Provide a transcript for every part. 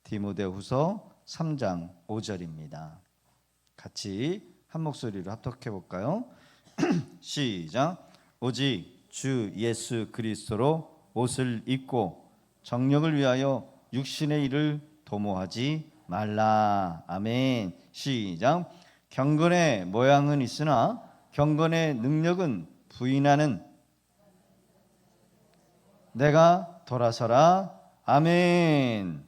디모데후서 3장 5절입니다. 같이 한 목소리로 합독해 볼까요? 시작. 오직 주 예수 그리스도로 옷을 입고 정력을 위하여 육신의 일을 도모하지 말라. 아멘. 시작. 경건의 모양은 있으나 경건의 능력은 부인하는 내가 돌아서라. 아멘.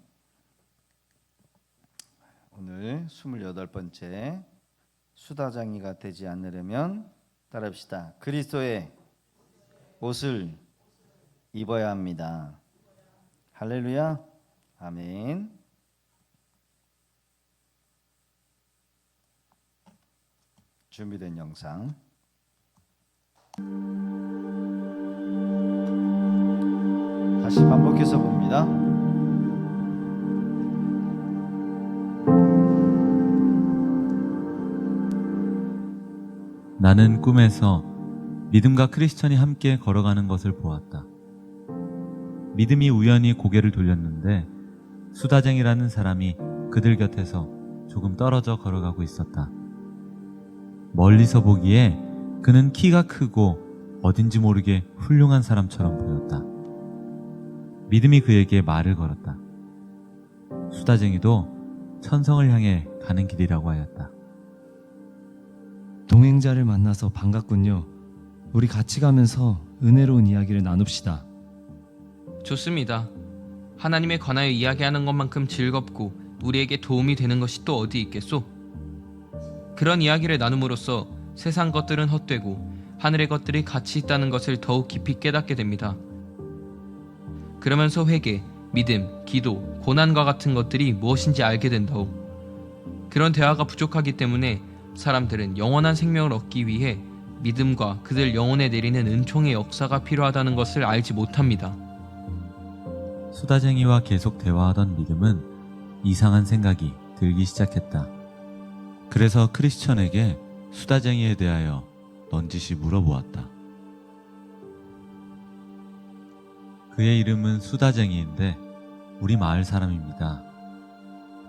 오늘 28번째 수다장이가 되지 않으려면 따라합시다. 그리스도의 옷을 입어야 합니다. 할렐루야. 아멘. 준비된 영상 다시 반복해서 봅니다. 나는 꿈에서 믿음과 크리스천이 함께 걸어가는 것을 보았다. 믿음이 우연히 고개를 돌렸는데 수다쟁이라는 사람이 그들 곁에서 조금 떨어져 걸어가고 있었다. 멀리서 보기에 그는 키가 크고 어딘지 모르게 훌륭한 사람처럼 보였다. 믿음이 그에게 말을 걸었다. 수다쟁이도 천성을 향해 가는 길이라고 하였다. 동행자를 만나서 반갑군요. 우리 같이 가면서 은혜로운 이야기를 나눕시다. 좋습니다. 하나님에 관하여 이야기하는 것만큼 즐겁고 우리에게 도움이 되는 것이 또 어디 있겠소? 그런 이야기를 나눔으로써 세상 것들은 헛되고 하늘의 것들이 가치 있다는 것을 더욱 깊이 깨닫게 됩니다. 그러면서 회개, 믿음, 기도, 고난과 같은 것들이 무엇인지 알게 된다오. 그런 대화가 부족하기 때문에 사람들은 영원한 생명을 얻기 위해 믿음과 그들 영혼에 내리는 은총의 역사가 필요하다는 것을 알지 못합니다. 수다쟁이와 계속 대화하던 믿음은 이상한 생각이 들기 시작했다. 그래서 크리스천에게 수다쟁이에 대하여 넌지시 물어보았다. 그의 이름은 수다쟁이인데 우리 마을 사람입니다.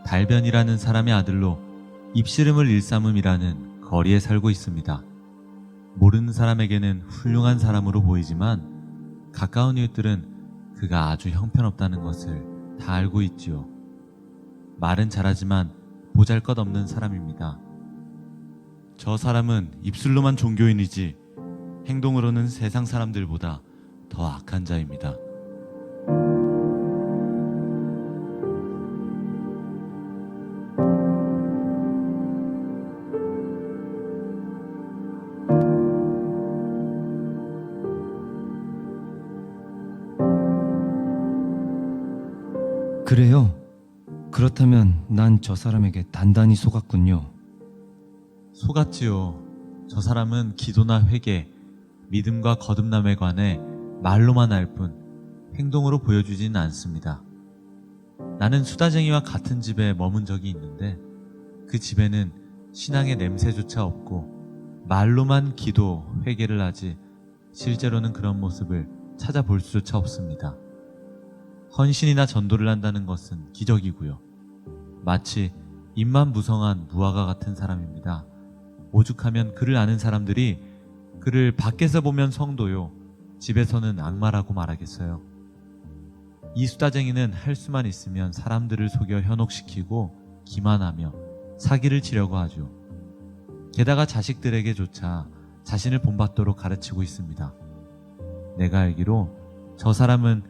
달변이라는 사람의 아들로 입씨름을 일삼음이라는 거리에 살고 있습니다. 모르는 사람에게는 훌륭한 사람으로 보이지만 가까운 이웃들은 그가 아주 형편없다는 것을 다 알고 있지요. 말은 잘하지만 보잘것없는 사람입니다. 저 사람은 입술로만 종교인이지 행동으로는 세상 사람들보다 더 악한 자입니다. 그래요? 그렇다면 난 저 사람에게 단단히 속았군요. 속았지요. 저 사람은 기도나 회개, 믿음과 거듭남에 관해 말로만 할 뿐 행동으로 보여주지는 않습니다. 나는 수다쟁이와 같은 집에 머문 적이 있는데 그 집에는 신앙의 냄새조차 없고 말로만 기도, 회개를 하지 실제로는 그런 모습을 찾아볼 수조차 없습니다. 헌신이나 전도를 한다는 것은 기적이고요. 마치 입만 무성한 무화과 같은 사람입니다. 오죽하면 그를 아는 사람들이 그를 밖에서 보면 성도요, 집에서는 악마라고 말하겠어요. 이 수다쟁이는 할 수만 있으면 사람들을 속여 현혹시키고 기만하며 사기를 치려고 하죠. 게다가 자식들에게조차 자신을 본받도록 가르치고 있습니다. 내가 알기로 저 사람은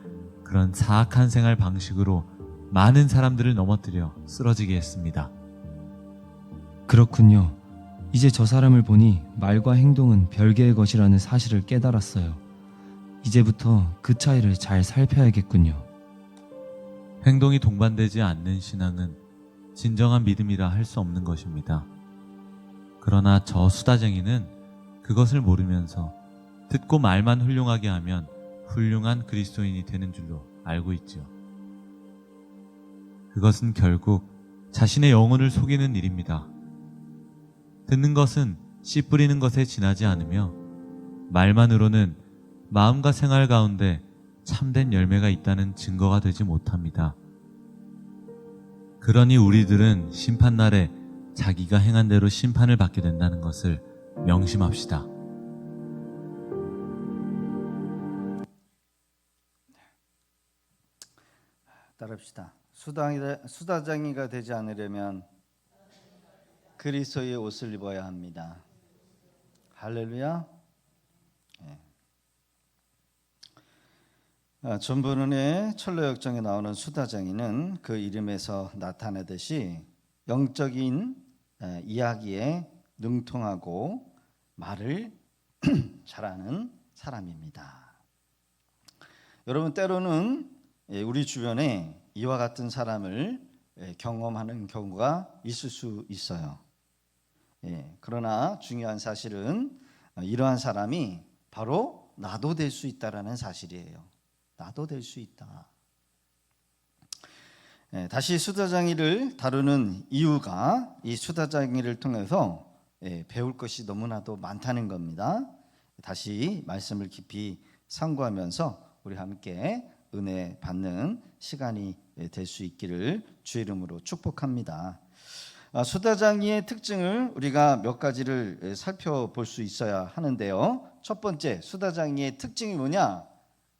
그런 사악한 생활 방식으로 많은 사람들을 넘어뜨려 쓰러지게 했습니다. 그렇군요. 이제 저 사람을 보니 말과 행동은 별개의 것이라는 사실을 깨달았어요. 이제부터 그 차이를 잘 살펴야겠군요. 행동이 동반되지 않는 신앙은 진정한 믿음이라 할 수 없는 것입니다. 그러나 저 수다쟁이는 그것을 모르면서 듣고 말만 훌륭하게 하면 훌륭한 그리스도인이 되는 줄로 알고 있지요. 그것은 결국 자신의 영혼을 속이는 일입니다. 듣는 것은 씨 뿌리는 것에 지나지 않으며 말만으로는 마음과 생활 가운데 참된 열매가 있다는 증거가 되지 못합니다. 그러니 우리들은 심판날에 자기가 행한 대로 심판을 받게 된다는 것을 명심합시다. 따라합시다. 수다쟁이가 되지 않으려면 그리스도의 옷을 입어야 합니다. 할렐루야. 존 버논의 철로역정에 나오는 수다쟁이는 그 이름에서 나타내듯이 영적인 이야기에 능통하고 말을 잘하는 사람입니다. 여러분, 때로는 우리 주변에 이와 같은 사람을 경험하는 경우가 있을 수 있어요. 그러나 중요한 사실은 이러한 사람이 바로 나도 될 수 있다라는 사실이에요. 나도 될 수 있다. 다시 수다쟁이를 다루는 이유가 이 수다쟁이를 통해서 배울 것이 너무나도 많다는 겁니다. 다시 말씀을 깊이 상고하면서 우리 함께 은혜 받는 시간이 될 수 있기를 주의 이름으로 축복합니다. 수다쟁이의 특징을 우리가 몇 가지를 살펴볼 수 있어야 하는데요. 첫 번째, 수다쟁이의 특징이 뭐냐?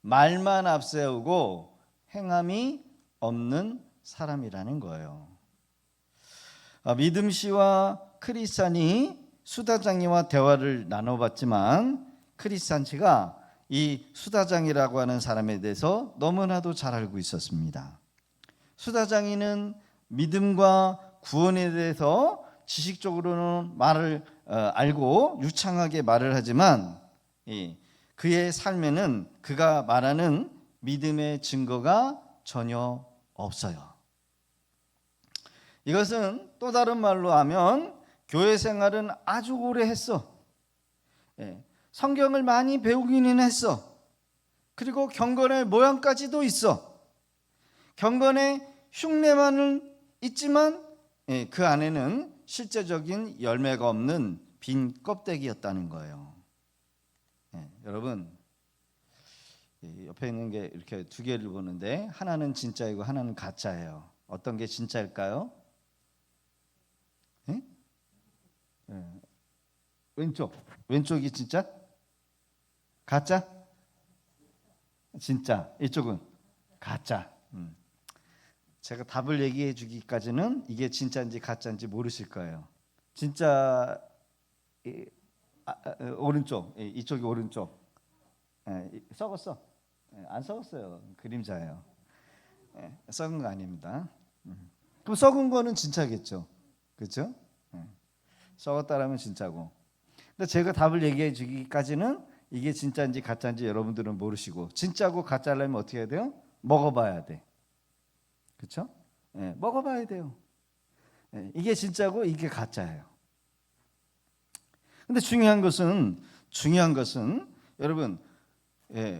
말만 앞세우고 행함이 없는 사람이라는 거예요. 믿음 씨와 크리스찬이 수다쟁이와 대화를 나눠봤지만 크리스찬 씨가 이 수다쟁이라고 하는 사람에 대해서 너무나도 잘 알고 있었습니다. 수다쟁이는 믿음과 구원에 대해서 지식적으로는 말을 알고 유창하게 말을 하지만 그의 삶에는 그가 말하는 믿음의 증거가 전혀 없어요. 이것은 또 다른 말로 하면 교회 생활은 아주 오래 했어. 성경을 많이 배우기는 했어. 그리고 경건의 모양까지도 있어. 경건의 흉내만은 있지만 그 안에는 실제적인 열매가 없는 빈 껍데기였다는 거예요. 여러분, 옆에 있는 게 이렇게 두 개를 보는데 하나는 진짜이고 하나는 가짜예요. 어떤 게 진짜일까요? 왼쪽이 진짜? 가짜? 진짜. 이쪽은 가짜. 제가 답을 얘기해 주기까지는 이게 진짜인지 가짜인지 모르실 거예요. 진짜 오른쪽, 이쪽이 오른쪽. 썩었어. 안 썩었어요. 그림자예요. 썩은 거 아닙니다. 그럼 썩은 거는 진짜겠죠. 그렇죠? 썩었다라면 진짜고. 근데 제가 답을 얘기해 주기까지는 이게 진짜인지 가짜인지 여러분들은 모르시고, 진짜고 가짜라면 어떻게 해야 돼요? 먹어봐야 돼. 그렇죠? 먹어봐야 돼요. 이게 진짜고 이게 가짜예요. 근데 중요한 것은 여러분,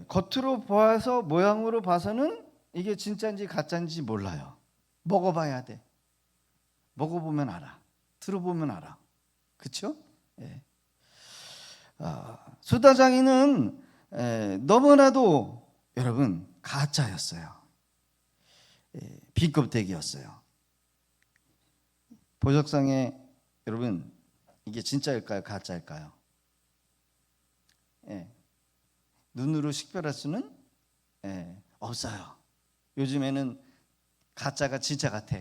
겉으로 보아서 모양으로 봐서는 이게 진짜인지 가짜인지 몰라요. 먹어봐야 돼. 먹어보면 알아. 들어보면 알아. 그렇죠? 수다쟁이는 너무나도 여러분 가짜였어요. 비껍데기였어요. 보석상에 여러분 이게 진짜일까요? 가짜일까요? 눈으로 식별할 수는 없어요. 요즘에는 가짜가 진짜 같아.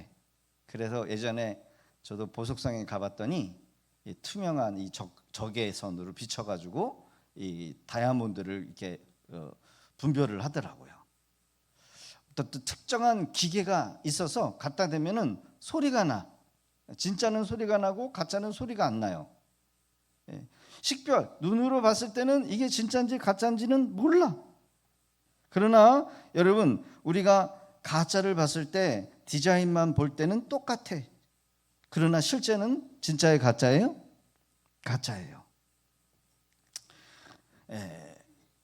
그래서 예전에 저도 보석상에 가봤더니 이 투명한 이 적외선으로 비춰가지고 이 다이아몬드를 이렇게 분별을 하더라고요. 어떤 특정한 기계가 있어서 갖다 대면은 소리가 나. 진짜는 소리가 나고 가짜는 소리가 안 나요. 식별, 눈으로 봤을 때는 이게 진짜인지 가짜인지는 몰라. 그러나 여러분, 우리가 가짜를 봤을 때 디자인만 볼 때는 똑같아. 그러나 실제는 진짜예요, 가짜예요? 가짜예요.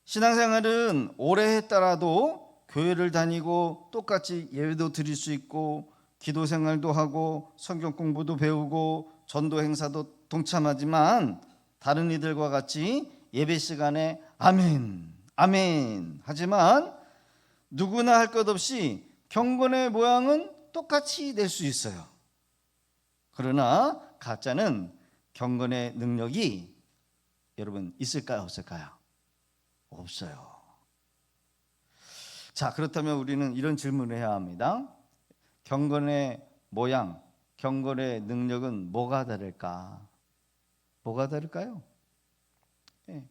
신앙생활은 오래 했더라도 교회를 다니고 똑같이 예배도 드릴 수 있고 기도 생활도 하고 성경 공부도 배우고 전도 행사도 동참하지만 다른 이들과 같이 예배 시간에 아멘, 아멘 하지만 누구나 할 것 없이 경건의 모양은 똑같이 낼 수 있어요. 그러나 가짜는 경건의 능력이 여러분 있을까요, 없을까요? 없어요. 자, 그렇다면 우리는 이런 질문을 해야 합니다. 경건의 모양, 경건의 능력은 뭐가 다를까? 뭐가 다를까요? 예.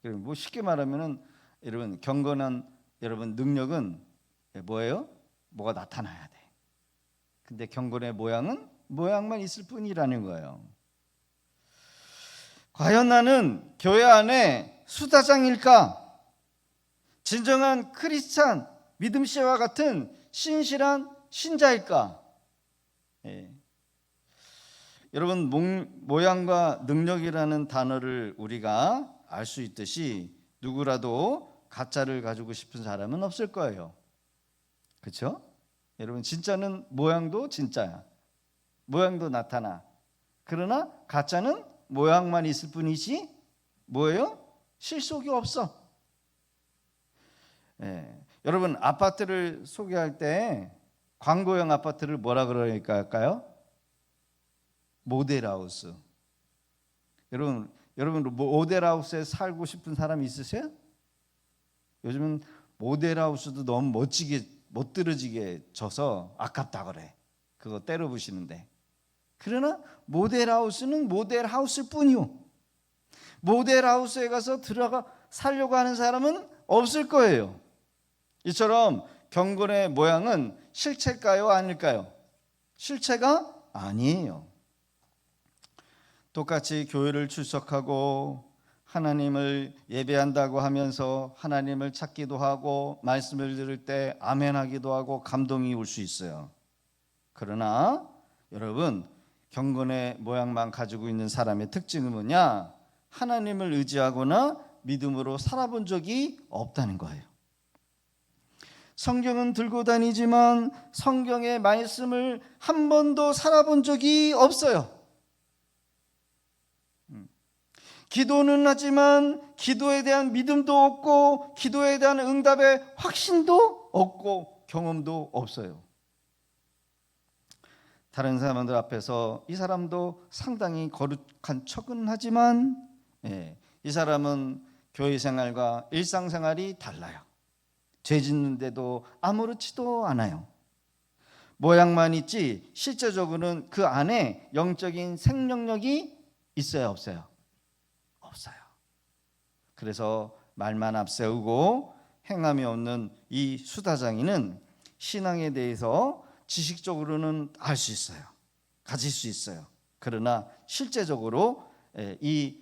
뭐 쉽게 말하면은 여러분 경건한 여러분 능력은 뭐예요? 뭐가 나타나야 돼. 근데 경건의 모양은 모양만 있을 뿐이라는 거예요. 과연 나는 교회 안에 수다장일까? 진정한 크리스찬 믿음 씨와 같은 신실한 신자일까? 예. 여러분 모양과 능력이라는 단어를 우리가 알 수 있듯이 누구라도 가짜를 가지고 싶은 사람은 없을 거예요. 그렇죠? 여러분 진짜는 모양도 진짜야. 모양도 나타나. 그러나 가짜는 모양만 있을 뿐이지 뭐예요? 실속이 없어. 예. 여러분 아파트를 소개할 때 광고형 아파트를 뭐라 그러니까 할까요? 모델하우스. 여러분 모델하우스에 살고 싶은 사람 있으세요? 요즘은 모델하우스도 너무 멋지게 멋들어지게 져서 아깝다 그래. 그거 때려 부시는데. 그러나 모델하우스는 모델하우스일 뿐이요. 모델하우스에 가서 들어가 살려고 하는 사람은 없을 거예요. 이처럼 경건의 모양은 실체일까요? 아닐까요? 실체가 아니에요. 똑같이 교회를 출석하고 하나님을 예배한다고 하면서 하나님을 찾기도 하고 말씀을 들을 때 아멘하기도 하고 감동이 올 수 있어요. 그러나 여러분 경건의 모양만 가지고 있는 사람의 특징은 뭐냐? 하나님을 의지하거나 믿음으로 살아본 적이 없다는 거예요. 성경은 들고 다니지만 성경의 말씀을 한 번도 살아본 적이 없어요. 기도는 하지만 기도에 대한 믿음도 없고 기도에 대한 응답의 확신도 없고 경험도 없어요. 다른 사람들 앞에서 이 사람도 상당히 거룩한 척은 하지만 이 사람은 교회 생활과 일상생활이 달라요. 죄 짓는데도 아무렇지도 않아요. 모양만 있지 실제적으로는 그 안에 영적인 생명력이 있어요, 없어요? 없어요. 그래서 말만 앞세우고 행함이 없는 이 수다장이는 신앙에 대해서 지식적으로는 알 수 있어요. 가질 수 있어요. 그러나 실제적으로 이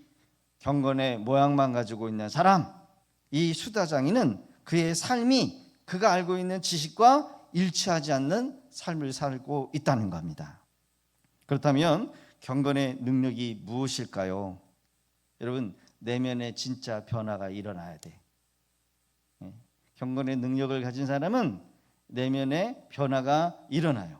경건의 모양만 가지고 있는 사람, 이 수다장이는 그의 삶이 그가 알고 있는 지식과 일치하지 않는 삶을 살고 있다는 겁니다. 그렇다면 경건의 능력이 무엇일까요? 여러분 내면에 진짜 변화가 일어나야 돼. 경건의 능력을 가진 사람은 내면에 변화가 일어나요.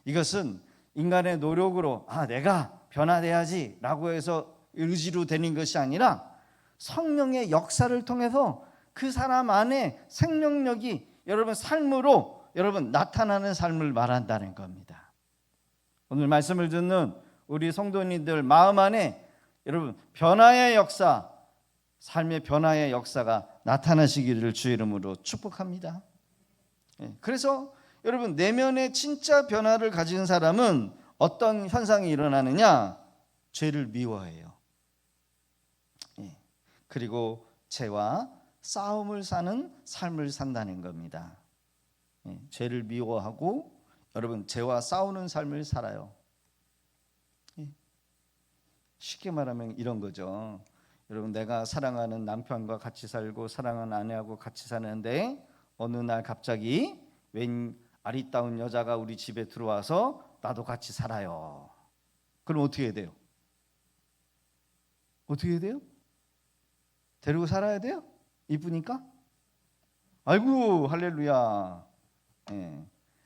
이것은 인간의 노력으로 내가 변화돼야지 라고 해서 의지로 되는 것이 아니라 성령의 역사를 통해서 그 사람 안에 생명력이 여러분 삶으로 여러분 나타나는 삶을 말한다는 겁니다. 오늘 말씀을 듣는 우리 성도님들 마음 안에 여러분 변화의 역사, 삶의 변화의 역사가 나타나시기를 주의 이름으로 축복합니다. 그래서 여러분 내면의 진짜 변화를 가진 사람은 어떤 현상이 일어나느냐? 죄를 미워해요. 그리고 죄와 싸움을 사는 삶을 산다는 겁니다. 죄를 미워하고 여러분 죄와 싸우는 삶을 살아요. 쉽게 말하면 이런 거죠. 여러분 내가 사랑하는 남편과 같이 살고 사랑하는 아내하고 같이 사는데 어느 날 갑자기 웬 아리따운 여자가 우리 집에 들어와서 나도 같이 살아요. 그럼 어떻게 해야 돼요? 어떻게 해야 돼요? 데리고 살아야 돼요? 이쁘니까? 아이고 할렐루야.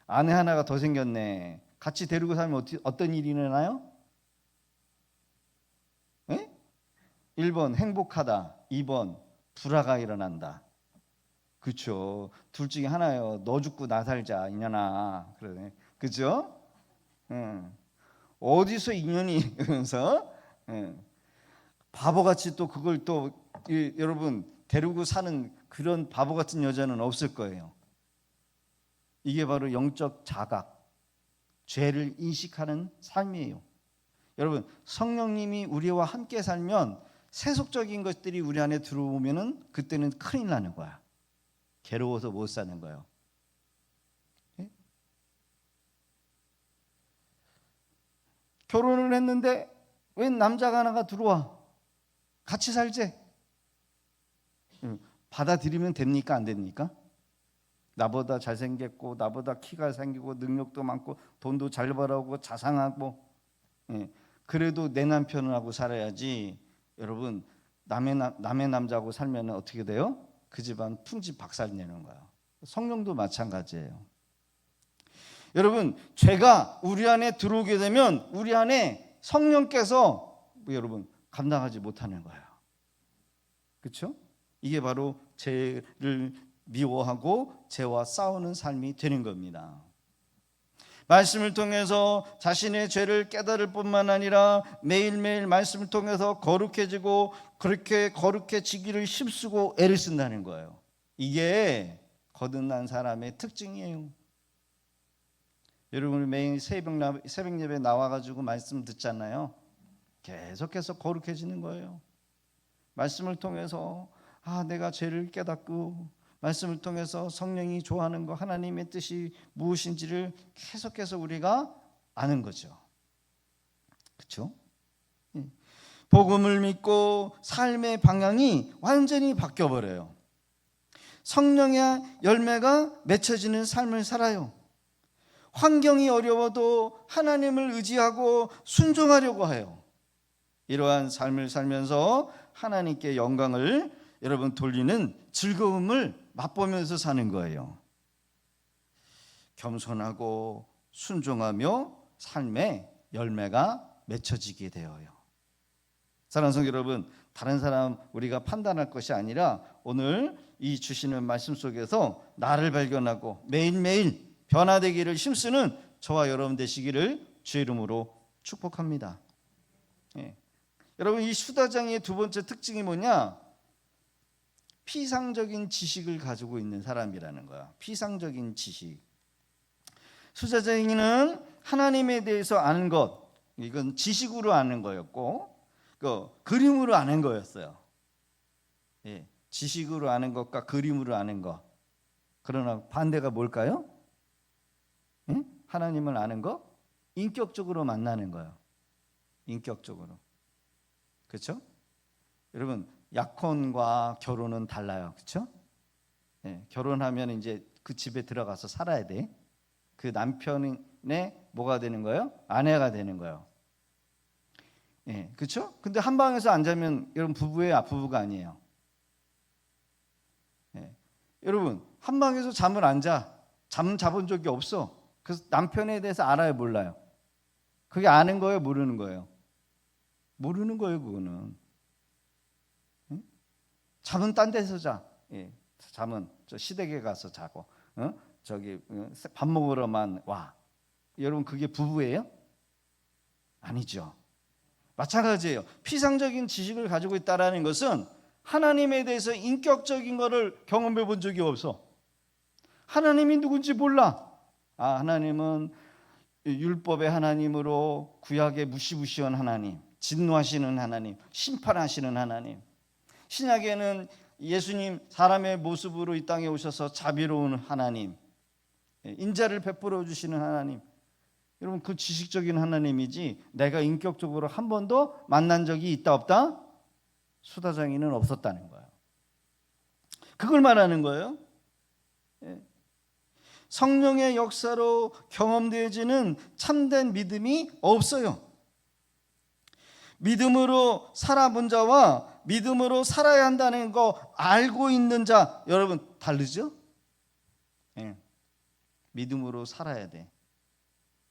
아내 하나가 더 생겼네. 같이 데리고 살면 어떤 일이 일어나요? 1번 행복하다. 2번 불화가 일어난다. 그렇죠. 둘 중에 하나예요. 너 죽고 나 살자 이년아. 그러네. 그죠? 어디서 인연이 이러면서 바보같이 또 그걸 또 여러분 데리고 사는 그런 바보 같은 여자는 없을 거예요. 이게 바로 영적 자각, 죄를 인식하는 삶이에요. 여러분 성령님이 우리와 함께 살면 세속적인 것들이 우리 안에 들어오면은 그때는 큰일 나는 거야. 괴로워서 못 사는 거예요. 예? 결혼을 했는데 웬 남자가 하나가 들어와. 같이 살지. 받아들이면 됩니까? 안 됩니까? 나보다 잘생겼고 나보다 키가 생기고 능력도 많고 돈도 잘 벌어오고 자상하고 그래도 내 남편하고 살아야지. 여러분 남의 남자하고 살면 어떻게 돼요? 그 집안 풍집 박살 내는 거예요. 성령도 마찬가지예요. 여러분 죄가 우리 안에 들어오게 되면 우리 안에 성령께서 여러분 감당하지 못하는 거예요. 그렇죠? 이게 바로 죄를 미워하고 죄와 싸우는 삶이 되는 겁니다. 말씀을 통해서 자신의 죄를 깨달을 뿐만 아니라 매일매일 말씀을 통해서 거룩해지고 그렇게 거룩해지기를 힘쓰고 애를 쓴다는 거예요. 이게 거듭난 사람의 특징이에요. 여러분 매일 새벽 예배 나와가지고 말씀 듣잖아요. 계속해서 거룩해지는 거예요. 말씀을 통해서 내가 죄를 깨닫고 말씀을 통해서 성령이 좋아하는 거 하나님의 뜻이 무엇인지를 계속해서 우리가 아는 거죠. 그렇죠? 복음을 믿고 삶의 방향이 완전히 바뀌어버려요. 성령의 열매가 맺혀지는 삶을 살아요. 환경이 어려워도 하나님을 의지하고 순종하려고 해요. 이러한 삶을 살면서 하나님께 영광을 여러분 돌리는 즐거움을 맛보면서 사는 거예요. 겸손하고 순종하며 삶의 열매가 맺혀지게 되어요. 사랑하는 성도 여러분, 다른 사람 우리가 판단할 것이 아니라 오늘 이 주시는 말씀 속에서 나를 발견하고 매일매일 변화되기를 힘쓰는 저와 여러분 되시기를 주의 이름으로 축복합니다. 여러분 이 수다장의 두 번째 특징이 뭐냐? 피상적인 지식을 가지고 있는 사람이라는 거야. 피상적인 지식. 수다쟁이는 하나님에 대해서 아는 것, 이건 지식으로 아는 거였고, 그림으로 아는 거였어요. 지식으로 아는 것과 그림으로 아는 것. 그러나 반대가 뭘까요? 하나님을 아는 것, 인격적으로 만나는 거예요. 인격적으로. 그렇죠? 여러분 약혼과 결혼은 달라요. 그렇죠? 결혼하면 이제 그 집에 들어가서 살아야 돼. 그 남편의 뭐가 되는 거예요? 아내가 되는 거예요. 그렇죠? 근데 한 방에서 안 자면 여러분 부부예요, 부부가 아니에요. 여러분 한 방에서 잠을 안 자. 잠 자본 적이 없어. 그래서 남편에 대해서 알아요, 몰라요? 그게 아는 거예요, 모르는 거예요? 모르는 거예요, 그거는. 잠은 딴 데서 자. 잠은 저 시댁에 가서 자고, 저기 밥 먹으러만 와. 여러분 그게 부부예요? 아니죠. 마찬가지예요. 피상적인 지식을 가지고 있다라는 것은 하나님에 대해서 인격적인 것을 경험해 본 적이 없어. 하나님이 누군지 몰라. 하나님은 율법의 하나님으로 구약의 무시무시한 하나님, 진노하시는 하나님, 심판하시는 하나님. 신약에는 예수님 사람의 모습으로 이 땅에 오셔서 자비로운 하나님, 인자를 베풀어 주시는 하나님. 여러분 그 지식적인 하나님이지 내가 인격적으로 한 번도 만난 적이 있다 없다? 수다장이는 없었다는 거예요. 그걸 말하는 거예요. 성령의 역사로 경험되어지는 참된 믿음이 없어요. 믿음으로 살아본 자와 믿음으로 살아야 한다는 거 알고 있는 자, 여러분 다르죠? 믿음으로 살아야 돼.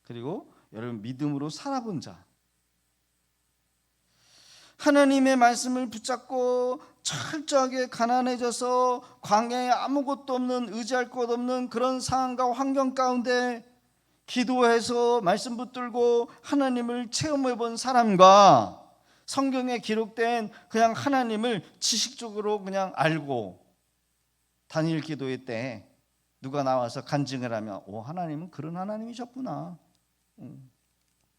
그리고 여러분 믿음으로 살아본 자. 하나님의 말씀을 붙잡고 철저하게 가난해져서 광야에 아무것도 없는, 의지할 것 없는 그런 상황과 환경 가운데 기도해서 말씀 붙들고 하나님을 체험해 본 사람과 성경에 기록된 그냥 하나님을 지식적으로 그냥 알고 다니엘 기도회 때 누가 나와서 간증을 하면 하나님은 그런 하나님이셨구나,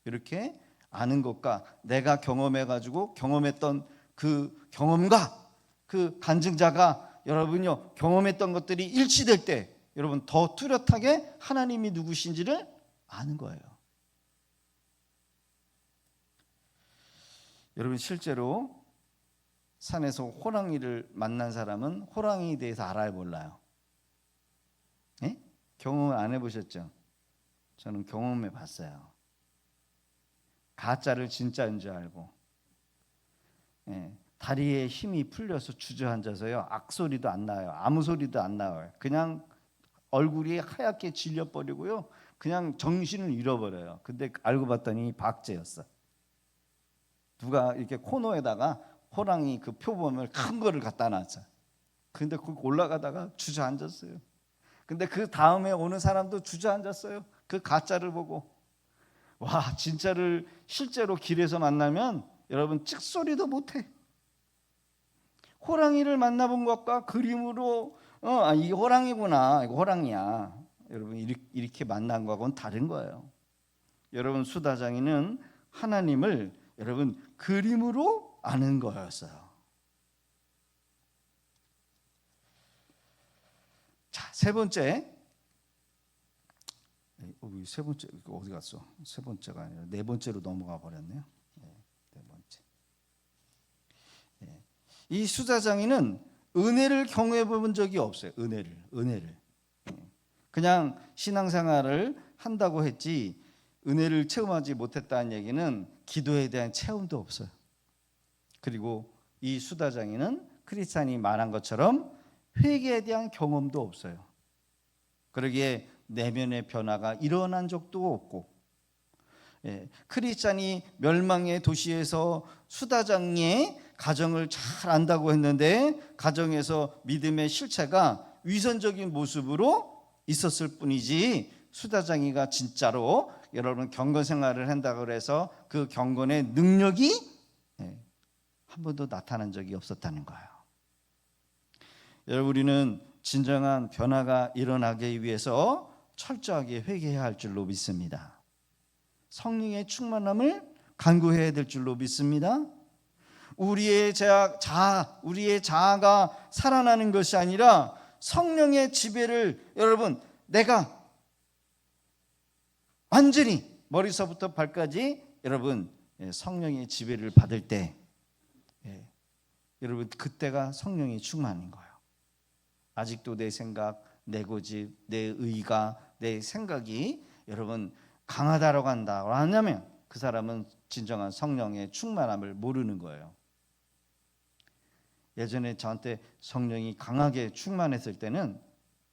이렇게 아는 것과 내가 경험해가지고 경험했던 그 경험과 그 간증자가 여러분요 경험했던 것들이 일치될 때 여러분 더 뚜렷하게 하나님이 누구신지를 아는 거예요. 여러분 실제로 산에서 호랑이를 만난 사람은 호랑이에 대해서 알아요, 몰라요? 예? 경험을 안 해보셨죠? 저는 경험해 봤어요. 가짜를 진짜인 줄 알고, 다리에 힘이 풀려서 주저앉아서요 악소리도 안 나요, 아무 소리도 안 나와요. 그냥 얼굴이 하얗게 질려버리고요 그냥 정신을 잃어버려요. 근데 알고 봤더니 박제였어. 누가 이렇게 코너에다가 호랑이 그 표범을 큰 거를 갖다 놨어. 근데 거기 올라가다가 주저앉았어요. 근데 그 다음에 오는 사람도 주저앉았어요. 그 가짜를 보고. 와, 진짜를 실제로 길에서 만나면 여러분 찍소리도 못해. 호랑이를 만나본 것과 그림으로 이 호랑이구나, 이거 호랑이야, 여러분 이렇게 만난 거하고는 다른 거예요. 여러분 수다장이는 하나님을 여러분 그림으로 아는 거였어요. 자, 세 번째. 세 번째 어디 갔어? 세 번째가 아니라 네 번째로 넘어가 버렸네요. 네 번째. 이 수다장이는 은혜를 경험해 본 적이 없어요. 은혜를. 그냥 신앙생활을 한다고 했지 은혜를 체험하지 못했다는 얘기는 기도에 대한 체험도 없어요. 그리고 이 수다장이는 크리스찬이 말한 것처럼 회개에 대한 경험도 없어요. 그러기에 내면의 변화가 일어난 적도 없고, 크리스찬이 멸망의 도시에서 수다장의 가정을 잘 안다고 했는데 가정에서 믿음의 실체가 위선적인 모습으로 있었을 뿐이지 수다장이가 진짜로 여러분 경건 생활을 한다고 해서 그 경건의 능력이 한 번도 나타난 적이 없었다는 거예요. 여러분 우리는 진정한 변화가 일어나기 위해서 철저하게 회개해야 할 줄로 믿습니다. 성령의 충만함을 간구해야 될 줄로 믿습니다. 우리의 자아가 살아나는 것이 아니라 성령의 지배를 여러분 내가 완전히 머리서부터 발까지 여러분 성령의 지배를 받을 때 여러분 그때가 성령이 충만인 거예요. 아직도 내 생각, 내 고집, 내 의가, 내 생각이 여러분 강하다라고 한다고 하냐면 그 사람은 진정한 성령의 충만함을 모르는 거예요. 예전에 저한테 성령이 강하게 충만했을 때는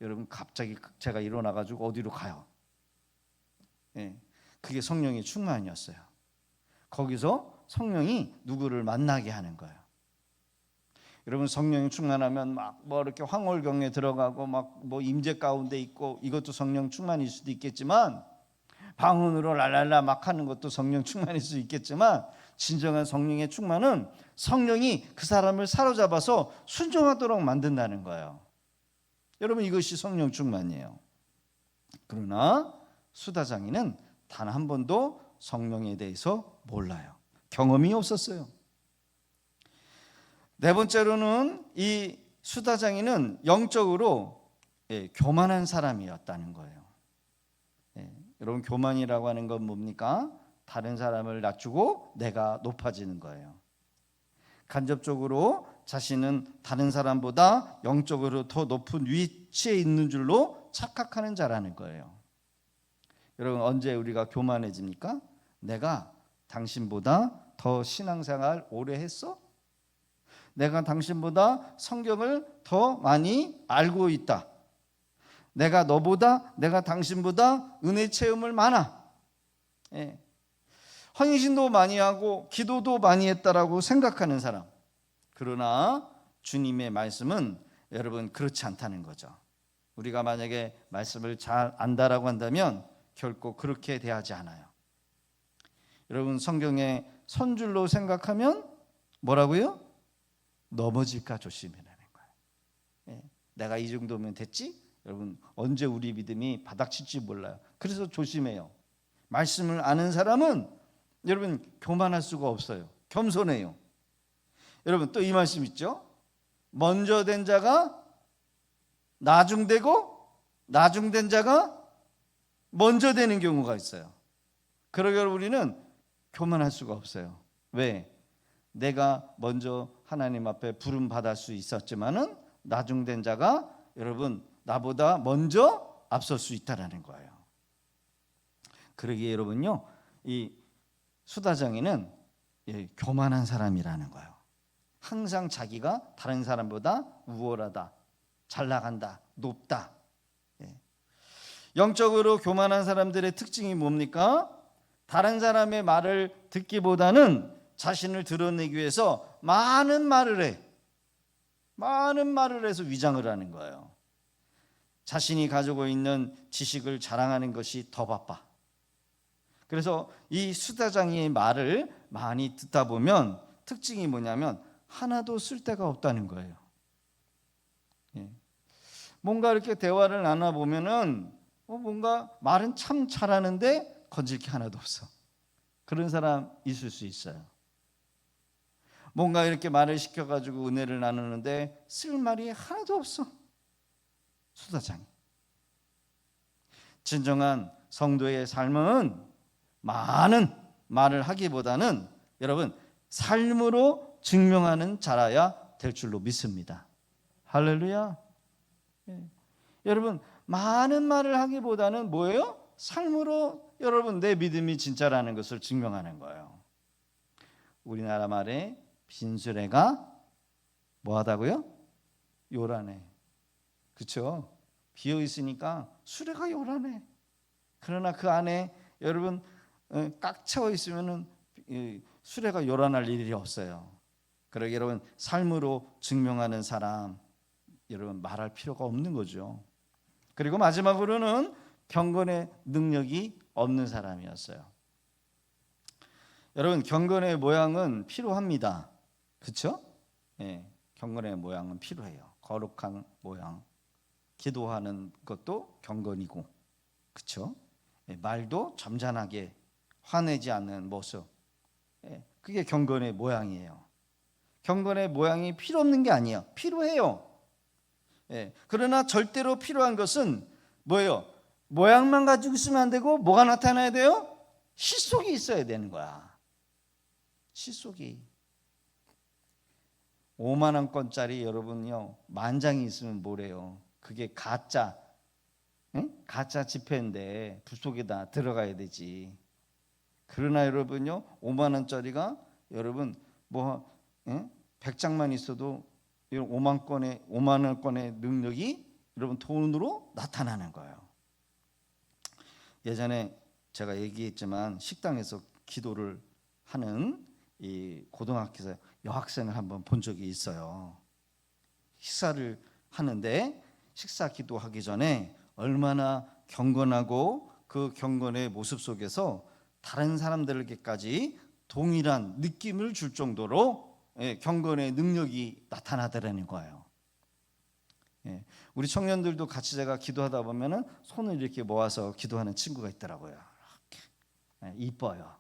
여러분 갑자기 제가 일어나가지고 어디로 가요. 그게 성령의 충만이었어요. 거기서 성령이 누구를 만나게 하는 거예요. 여러분 성령이 충만하면 막 뭐 이렇게 황홀경에 들어가고 막 뭐 임재 가운데 있고 이것도 성령 충만일 수도 있겠지만 방언으로 랄랄라 막 하는 것도 성령 충만일 수 있겠지만 진정한 성령의 충만은 성령이 그 사람을 사로잡아서 순종하도록 만든다는 거예요. 여러분 이것이 성령 충만이에요. 그러나 수다장이는 단 한 번도 성령에 대해서 몰라요. 경험이 없었어요. 네 번째로는 이 수다장이는 영적으로 교만한 사람이었다는 거예요. 여러분 교만이라고 하는 건 뭡니까? 다른 사람을 낮추고 내가 높아지는 거예요. 간접적으로 자신은 다른 사람보다 영적으로 더 높은 위치에 있는 줄로 착각하는 자라는 거예요. 여러분 언제 우리가 교만해집니까? 내가 당신보다 더 신앙생활 오래 했어? 내가 당신보다 성경을 더 많이 알고 있다. 내가 당신보다 은혜 체험을 많아. 헌신도 많이 하고 기도도 많이 했다라고 생각하는 사람. 그러나 주님의 말씀은 여러분 그렇지 않다는 거죠. 우리가 만약에 말씀을 잘 안다라고 한다면 결코 그렇게 대하지 않아요. 여러분 성경에 선줄로 생각하면 뭐라고요? 넘어질까 조심해라는 거예요. 내가 이 정도면 됐지? 여러분 언제 우리 믿음이 바닥칠지 몰라요. 그래서 조심해요. 말씀을 아는 사람은 여러분 교만할 수가 없어요. 겸손해요. 여러분 또 이 말씀 있죠? 먼저 된 자가 나중되고 나중된 자가 먼저 되는 경우가 있어요. 그러게 우리는 교만할 수가 없어요. 왜? 내가 먼저 하나님 앞에 부름 받을 수 있었지만은 나중된 자가 여러분 나보다 먼저 앞설 수 있다라는 거예요. 그러기에 여러분요, 이 수다장이는 교만한 사람이라는 거예요. 항상 자기가 다른 사람보다 우월하다, 잘 나간다, 높다. 영적으로 교만한 사람들의 특징이 뭡니까? 다른 사람의 말을 듣기보다는 자신을 드러내기 위해서 많은 말을 해. 많은 말을 해서 위장을 하는 거예요. 자신이 가지고 있는 지식을 자랑하는 것이 더 바빠. 그래서 이 수다장이의 말을 많이 듣다 보면 특징이 뭐냐면 하나도 쓸데가 없다는 거예요. 뭔가 이렇게 대화를 나눠보면은 뭔가 말은 참 잘하는데 건질 게 하나도 없어. 그런 사람 있을 수 있어요. 뭔가 이렇게 말을 시켜가지고 은혜를 나누는데 쓸 말이 하나도 없어. 수다장이. 진정한 성도의 삶은 많은 말을 하기보다는 여러분 삶으로 증명하는 자라야 될 줄로 믿습니다. 할렐루야. 여러분 많은 말을 하기보다는 뭐예요? 삶으로 여러분 내 믿음이 진짜라는 것을 증명하는 거예요. 우리나라 말에 빈수레가 뭐하다고요? 요란해. 그렇죠? 비어 있으니까 수레가 요란해. 그러나 그 안에 여러분 꽉 채워 있으면은 수레가 요란할 일이 없어요. 그러게 여러분 삶으로 증명하는 사람 여러분 말할 필요가 없는 거죠. 그리고 마지막으로는 경건의 능력이 없는 사람이었어요. 여러분 경건의 모양은 필요합니다. 그렇죠? 경건의 모양은 필요해요. 거룩한 모양, 기도하는 것도 경건이고, 그렇죠? 말도 점잖하게 화내지 않는 모습, 그게 경건의 모양이에요. 경건의 모양이 필요 없는 게 아니에요. 필요해요. 그러나 절대로 필요한 것은 뭐예요? 모양만 가지고 있으면 안 되고 뭐가 나타나야 돼요? 실속이 있어야 되는 거야. 실속이. 5만 원권짜리 여러분요 10,000장이 있으면 뭐래요? 그게 가짜 지폐인데 붓속에다 들어가야 되지. 그러나 여러분요 5만 원짜리가 여러분 100장만 있어도 5만 원권의 능력이 여러분 돈으로 나타나는 거예요. 예전에 제가 얘기했지만 식당에서 기도를 하는 이 고등학교 여학생을 한번 본 적이 있어요. 식사를 하는데 식사 기도하기 전에 얼마나 경건하고 그 경건의 모습 속에서 다른 사람들에게까지 동일한 느낌을 줄 정도로 경건의 능력이 나타나더라는 거예요. 우리 청년들도 같이 제가 기도하다 보면은 손을 이렇게 모아서 기도하는 친구가 있더라고요. 이렇게 이뻐요.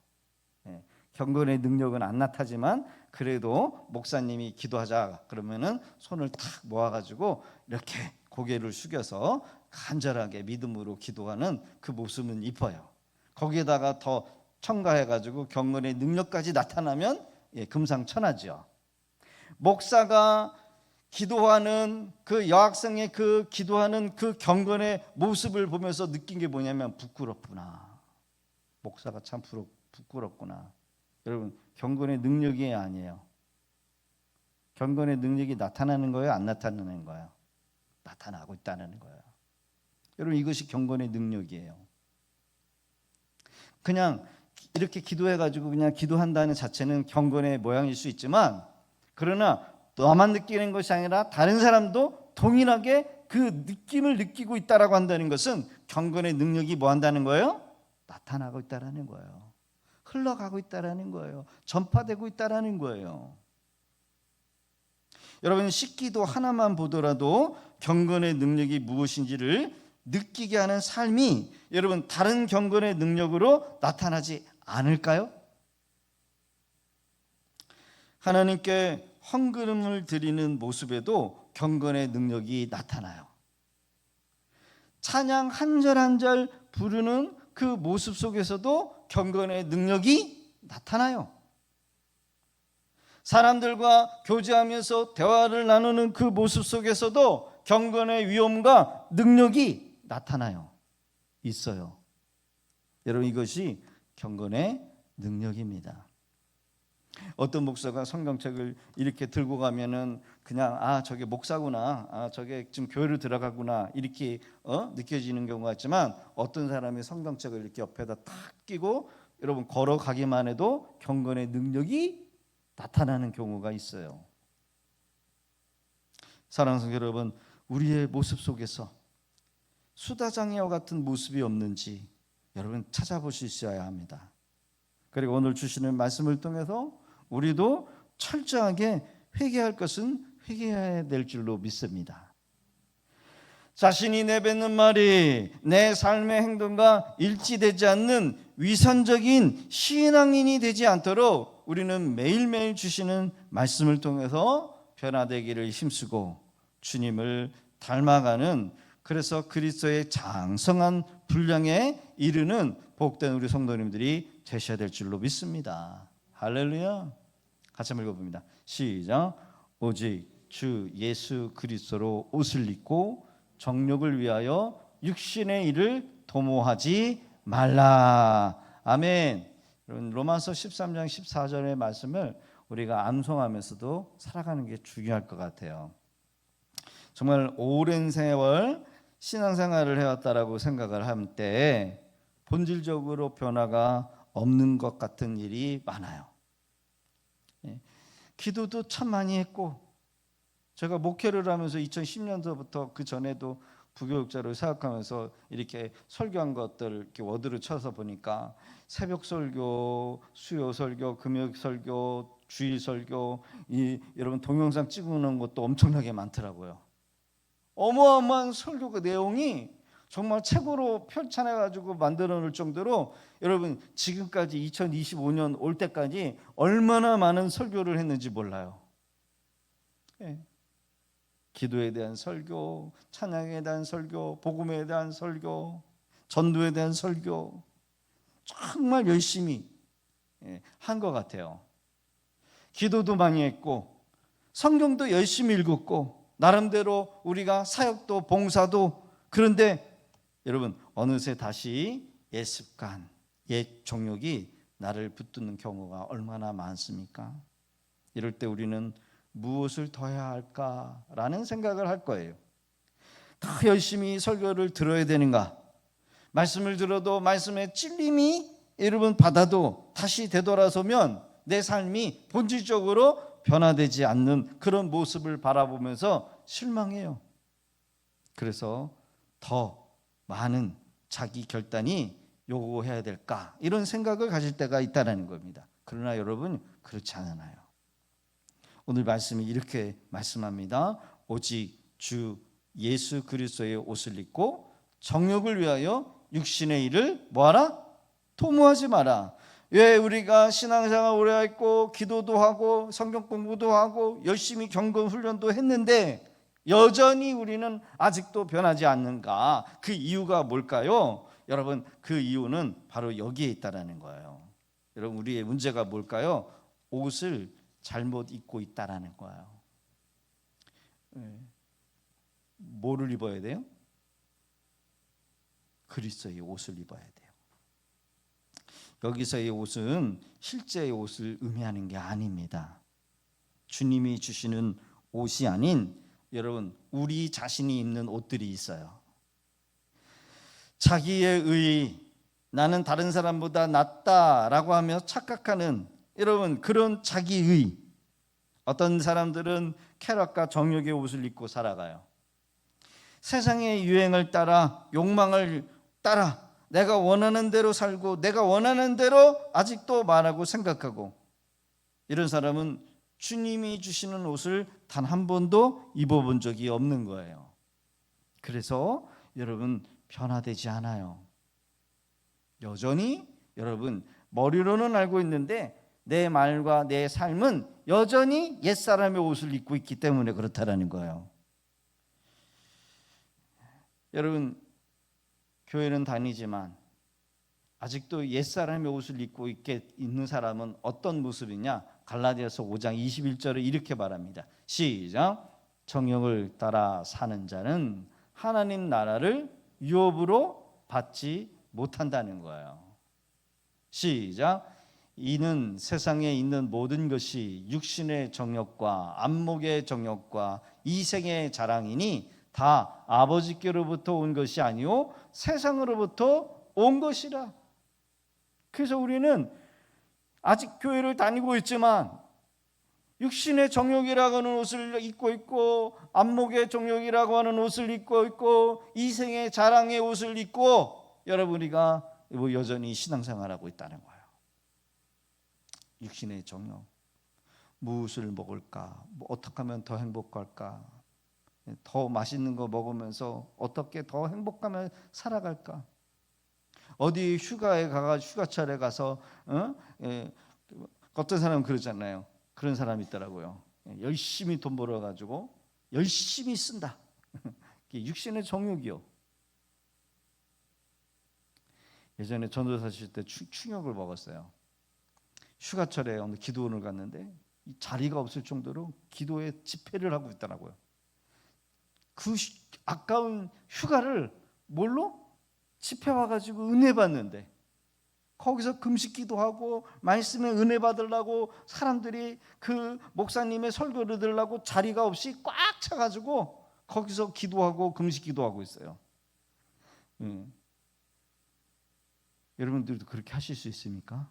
경건의 능력은 안 나타지만 그래도 목사님이 기도하자 그러면은 손을 탁 모아가지고 이렇게 고개를 숙여서 간절하게 믿음으로 기도하는 그 모습은 이뻐요. 거기에다가 더 첨가해가지고 경건의 능력까지 나타나면 금상첨화죠. 목사가 기도하는 그 여학생의 그 기도하는 그 경건의 모습을 보면서 느낀 게 뭐냐면 부끄럽구나. 목사가 참 부끄럽구나. 여러분 경건의 능력이 아니에요. 경건의 능력이 나타나는 거예요? 안 나타나는 거예요? 나타나고 있다는 거예요. 여러분 이것이 경건의 능력이에요. 그냥 이렇게 기도해가지고 그냥 기도한다는 자체는 경건의 모양일 수 있지만, 그러나 너만 느끼는 것이 아니라 다른 사람도 동일하게 그 느낌을 느끼고 있다라고 한다는 것은 경건의 능력이 뭐 한다는 거예요? 나타나고 있다라는 거예요. 흘러가고 있다라는 거예요. 전파되고 있다라는 거예요. 여러분, 식기도 하나만 보더라도 경건의 능력이 무엇인지를 느끼게 하는 삶이 여러분 다른 경건의 능력으로 나타나지 않을까요? 하나님께 헌금을 드리는 모습에도 경건의 능력이 나타나요. 찬양 한 절 한 절 부르는 그 모습 속에서도 경건의 능력이 나타나요. 사람들과 교제하면서 대화를 나누는 그 모습 속에서도 경건의 위엄과 능력이 나타나요. 있어요. 여러분, 이것이 경건의 능력입니다. 어떤 목사가 성경책을 이렇게 들고 가면은 그냥 저게 목사구나, 저게 지금 교회로 들어가구나 이렇게 느껴지는 경우가 있지만, 어떤 사람이 성경책을 이렇게 옆에다 탁 끼고 여러분 걸어가기만 해도 경건의 능력이 나타나는 경우가 있어요. 사랑하는 성도 여러분, 우리의 모습 속에서 수다장이와 같은 모습이 없는지 여러분 찾아보셔야 합니다. 그리고 오늘 주시는 말씀을 통해서 우리도 철저하게 회개할 것은 회개해야 될 줄로 믿습니다. 자신이 내뱉는 말이 내 삶의 행동과 일치되지 않는 위선적인 신앙인이 되지 않도록 우리는 매일매일 주시는 말씀을 통해서 변화되기를 힘쓰고 주님을 닮아가는, 그래서 그리스도의 장성한 분량에 이르는 복된 우리 성도님들이 되셔야 될 줄로 믿습니다. 할렐루야. 같이 한번 읽어봅니다. 시작. 오직 주 예수 그리스도로 옷을 입고 정욕을 위하여 육신의 일을 도모하지 말라. 아멘. 여러분, 로마서 13장 14절의 말씀을 우리가 암송하면서도 살아가는 게 중요할 것 같아요. 정말 오랜 세월 신앙생활을 해왔다라고 생각을 할 때 본질적으로 변화가 없는 것 같은 일이 많아요. 기도도 참 많이 했고, 제가 목회를 하면서 2010년도부터 그 전에도 부교육자로 생각하면서 이렇게 설교한 것들 이렇게 워드를 쳐서 보니까 새벽 설교, 수요 설교, 금요 설교, 주일 설교, 여러분 동영상 찍어놓은 것도 엄청나게 많더라고요. 어마어마한 설교가 내용이 정말 최고로 편찬해가지고 만들어 놓을 정도로, 여러분 지금까지 2025년 올 때까지 얼마나 많은 설교를 했는지 몰라요. 기도에 대한 설교, 찬양에 대한 설교, 복음에 대한 설교, 전도에 대한 설교 정말 열심히 한 것 같아요. 기도도 많이 했고 성경도 열심히 읽었고 나름대로 우리가 사역도 봉사도. 그런데 여러분 어느새 다시 옛 습관, 옛 정욕이 나를 붙드는 경우가 얼마나 많습니까? 이럴 때 우리는 무엇을 더 해야 할까라는 생각을 할 거예요. 더 열심히 설교를 들어야 되는가? 말씀을 들어도 말씀의 찔림이 여러분 받아도 다시 되돌아서면 내 삶이 본질적으로 변화되지 않는 그런 모습을 바라보면서 실망해요. 그래서 더 많은 자기 결단이 요구해야 될까? 이런 생각을 가질 때가 있다는 겁니다. 그러나 여러분 그렇지 않아요. 오늘 말씀이 이렇게 말씀합니다. 오직 주 예수 그리스도의 옷을 입고 정욕을 위하여 육신의 일을 뭐하라? 도모하지 마라. 왜 우리가 신앙생활 오래 했고 기도도 하고 성경 공부도 하고 열심히 경건 훈련도 했는데 여전히 우리는 아직도 변하지 않는가? 그 이유가 뭘까요? 여러분 그 이유는 바로 여기에 있다라는 거예요. 여러분 우리의 문제가 뭘까요? 옷을 잘못 입고 있다라는 거예요. 뭐를 입어야 돼요? 그리스도의 옷을 입어야 돼요. 여기서의 옷은 실제의 옷을 의미하는 게 아닙니다. 주님이 주시는 옷이 아닌 여러분 우리 자신이 입는 옷들이 있어요. 자기의 의, 나는 다른 사람보다 낫다라고 하며 착각하는 여러분 그런 자기의 어떤 사람들은 쾌락과 정욕의 옷을 입고 살아가요. 세상의 유행을 따라 욕망을 따라 내가 원하는 대로 살고 내가 원하는 대로 아직도 말하고 생각하고 이런 사람은 주님이 주시는 옷을 단 한 번도 입어본 적이 없는 거예요. 그래서 여러분 변화되지 않아요. 여전히 여러분 머리로는 알고 있는데 내 말과 내 삶은 여전히 옛사람의 옷을 입고 있기 때문에 그렇다라는 거예요. 여러분 교회는 다니지만 아직도 옛사람의 옷을 입고 있는 사람은 어떤 모습이냐? 갈라디아서 5장 21절에 이렇게 말합니다. 시작. 정욕을 따라 사는 자는 하나님 나라를 유업으로 받지 못한다는 거예요. 시작. 이는 세상에 있는 모든 것이 육신의 정욕과 안목의 정욕과 이생의 자랑이니 다 아버지께로부터 온 것이 아니요 세상으로부터 온 것이라. 그래서 우리는 아직 교회를 다니고 있지만 육신의 정욕이라고 하는 옷을 입고 있고 안목의 정욕이라고 하는 옷을 입고 있고 이생의 자랑의 옷을 입고 여러분 우리가 여전히 신앙생활하고 있다는 거예요. 육신의 정욕, 무엇을 먹을까? 어떻게 하면 더 행복할까? 더 맛있는 거 먹으면서 어떻게 더 행복하며 살아갈까? 어디 휴가철에 가서 어떤 사람은 그러잖아요. 그런 사람이 있더라고요. 열심히 돈 벌어가지고 열심히 쓴다. 육신의 정욕이요. 예전에 전도사 하실 때 충격을 먹었어요. 휴가철에 어느 기도원을 갔는데 자리가 없을 정도로 기도에 집회를 하고 있더라고요. 그 아까운 휴가를 뭘로? 집회 와가지고 은혜 받는데 거기서 금식 기도하고 말씀에 은혜 받으려고 사람들이 그 목사님의 설교를 들으려고 자리가 없이 꽉 차가지고 거기서 기도하고 금식 기도하고 있어요. 여러분들도 그렇게 하실 수 있습니까?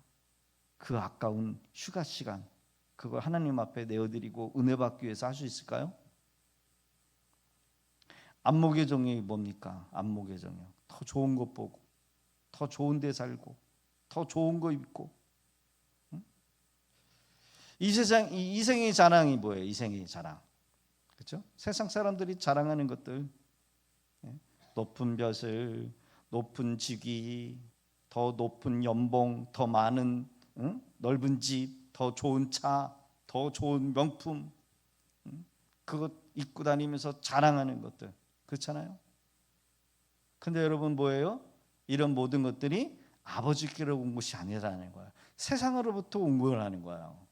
그 아까운 휴가 시간 그걸 하나님 앞에 내어드리고 은혜 받기 위해서 할 수 있을까요? 안목의 정욕이 뭡니까? 안목의 정욕. 더 좋은 것 보고 더 좋은 데 살고 더 좋은 거 입고 이생의 자랑이 뭐예요? 이생의 자랑. 그렇죠? 세상 사람들이 자랑하는 것들 높은 벼슬, 높은 직위, 더 높은 연봉, 더 많은 넓은 집, 더 좋은 차, 더 좋은 명품 그것 입고 다니면서 자랑하는 것들 그렇잖아요. 근데 여러분 뭐예요? 이런 모든 것들이 아버지께로 온 것이 아니라는 거예요. 세상으로부터 온 거라는 거예요.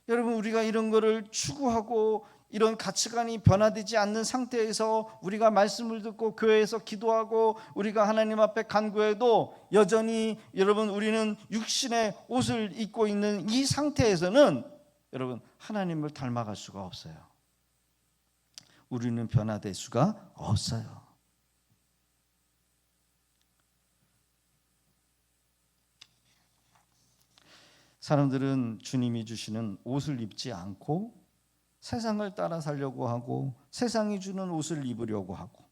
여러분 우리가 이런 거를 추구하고 이런 가치관이 변화되지 않는 상태에서 우리가 말씀을 듣고 교회에서 기도하고 우리가 하나님 앞에 간구해도 여전히 여러분 우리는 육신의 옷을 입고 있는 이 상태에서는 여러분 하나님을 닮아갈 수가 없어요. 우리는 변화될 수가 없어요. 사람들은 주님이 주시는 옷을 입지 않고 세상을 따라 살려고 하고 세상이 주는 옷을 입으려고 하고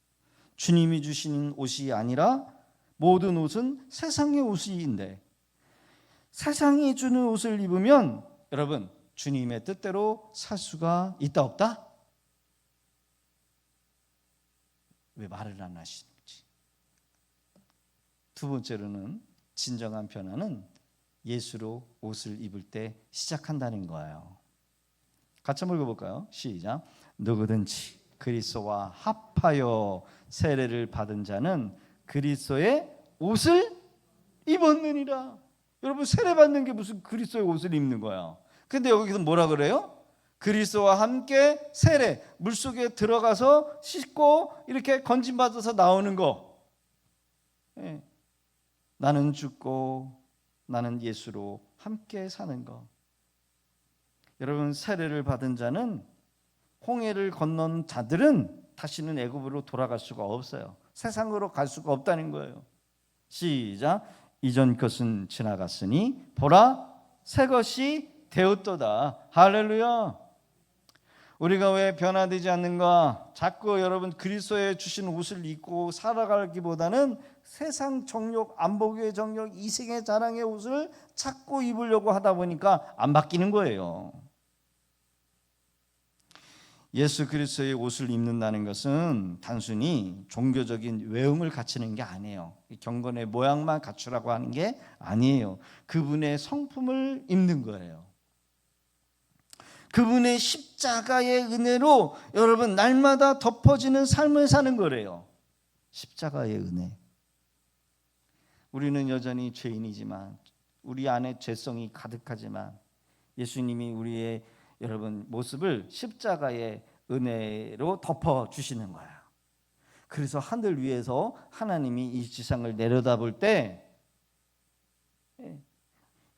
주님이 주시는 옷이 아니라 모든 옷은 세상의 옷인데 세상이 주는 옷을 입으면 여러분 주님의 뜻대로 살 수가 있다 없다? 왜 말을 안 하시는지. 두 번째로는 진정한 변화는 예수로 옷을 입을 때 시작한다는 거예요. 같이 한번 읽어볼까요? 시작. 누구든지 그리스도와 합하여 세례를 받은 자는 그리스도의 옷을 입었느니라. 여러분 세례 받는 게 무슨 그리스도의 옷을 입는 거야? 근데 여기서 뭐라 그래요? 그리스도와 함께 세례, 물속에 들어가서 씻고 이렇게 건짐받아서 나오는 거. 나는 죽고 나는 예수로 함께 사는 것. 여러분 세례를 받은 자는 홍해를 건넌 자들은 다시는 애굽으로 돌아갈 수가 없어요. 세상으로 갈 수가 없다는 거예요. 시작. 이전 것은 지나갔으니 보라 새 것이 되었도다. 할렐루야. 우리가 왜 변화되지 않는가? 자꾸 여러분 그리스도의 주신 옷을 입고 살아가기보다는 세상 정욕, 안목의 정욕, 이생의 자랑의 옷을 자꾸 입으려고 하다 보니까 안 바뀌는 거예요. 예수 그리스도의 옷을 입는다는 것은 단순히 종교적인 외형을 갖추는 게 아니에요. 경건의 모양만 갖추라고 하는 게 아니에요. 그분의 성품을 입는 거예요. 그분의 십자가의 은혜로 여러분 날마다 덮어지는 삶을 사는 거래요. 십자가의 은혜. 우리는 여전히 죄인이지만, 우리 안에 죄성이 가득하지만 예수님이 우리의 여러분 모습을 십자가의 은혜로 덮어 주시는 거예요. 그래서 하늘 위에서 하나님이 이 지상을 내려다볼 때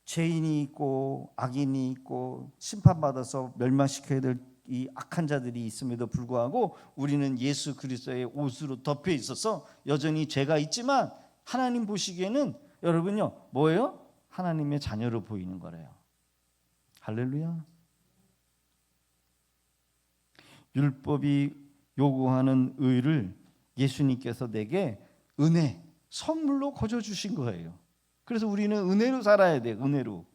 죄인이 있고 악인이 있고 심판받아서 멸망시켜야 될 이 악한 자들이 있음에도 불구하고 우리는 예수 그리스도의 옷으로 덮여 있어서 여전히 죄가 있지만 하나님 보시기에는 여러분요 뭐예요? 하나님의 자녀로 보이는 거래요. 할렐루야. 율법이 요구하는 의를 예수님께서 내게 은혜, 선물로 거저 주신 거예요. 그래서 우리는 은혜로 살아야 돼요. 은혜로.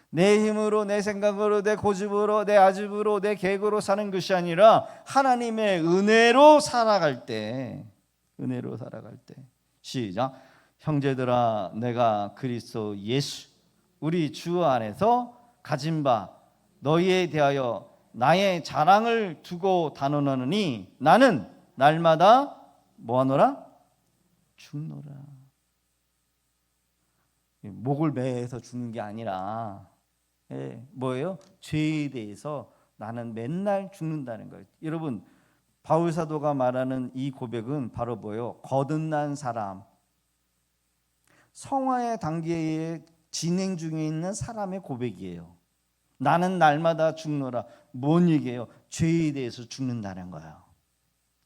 내 힘으로, 내 생각으로, 내 고집으로, 내 아집으로, 내 계획으로 사는 것이 아니라 하나님의 은혜로 살아갈 때, 은혜로 살아갈 때. 시작. 형제들아, 내가 그리스도 예수 우리 주 안에서 가진 바 너희에 대하여 나의 자랑을 두고 단언하느니 나는 날마다 뭐하노라? 죽노라. 목을 매서 죽는 게 아니라 뭐예요? 죄에 대해서 나는 맨날 죽는다는 거예요. 여러분 바울 사도가 말하는 이 고백은 바로 뭐예요? 거듭난 사람, 성화의 단계에 진행 중에 있는 사람의 고백이에요. 나는 날마다 죽노라. 뭔 얘기예요? 죄에 대해서 죽는다는 거예요.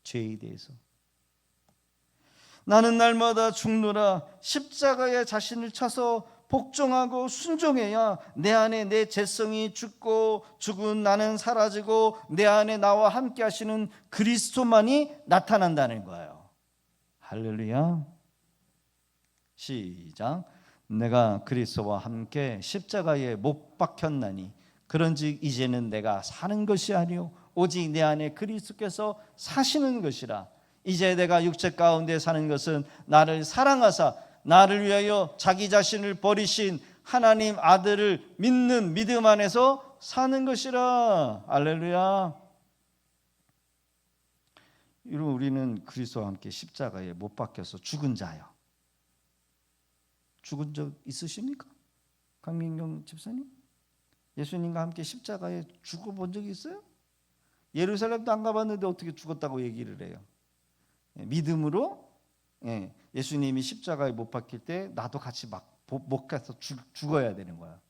죄에 대해서. 나는 날마다 죽노라. 십자가에 자신을 쳐서 복종하고 순종해야 내 안에 내 죄성이 죽고 죽은 나는 사라지고 내 안에 나와 함께 하시는 그리스도만이 나타난다는 거예요. 할렐루야. 시작. 내가 그리스도와 함께 십자가에 못 박혔나니 그런즉 이제는 내가 사는 것이 아니요 오직 내 안에 그리스도께서 사시는 것이라. 이제 내가 육체 가운데 사는 것은 나를 사랑하사 나를 위하여 자기 자신을 버리신 하나님 아들을 믿는 믿음 안에서 사는 것이라. 할렐루야. 여러분 우리는 그리스도와 함께 십자가에 못 박혀서 죽은 자요. 죽은 적 있으십니까? 강민경 집사님? 예수님과 함께 십자가에 죽어본 적이 있어요? 예루살렘도 안 가봤는데 어떻게 죽었다고 얘기를 해요? 믿음으로 예수님이 십자가에 못 박힐 때 나도 같이 막 못 가서 죽어야 되는 거야.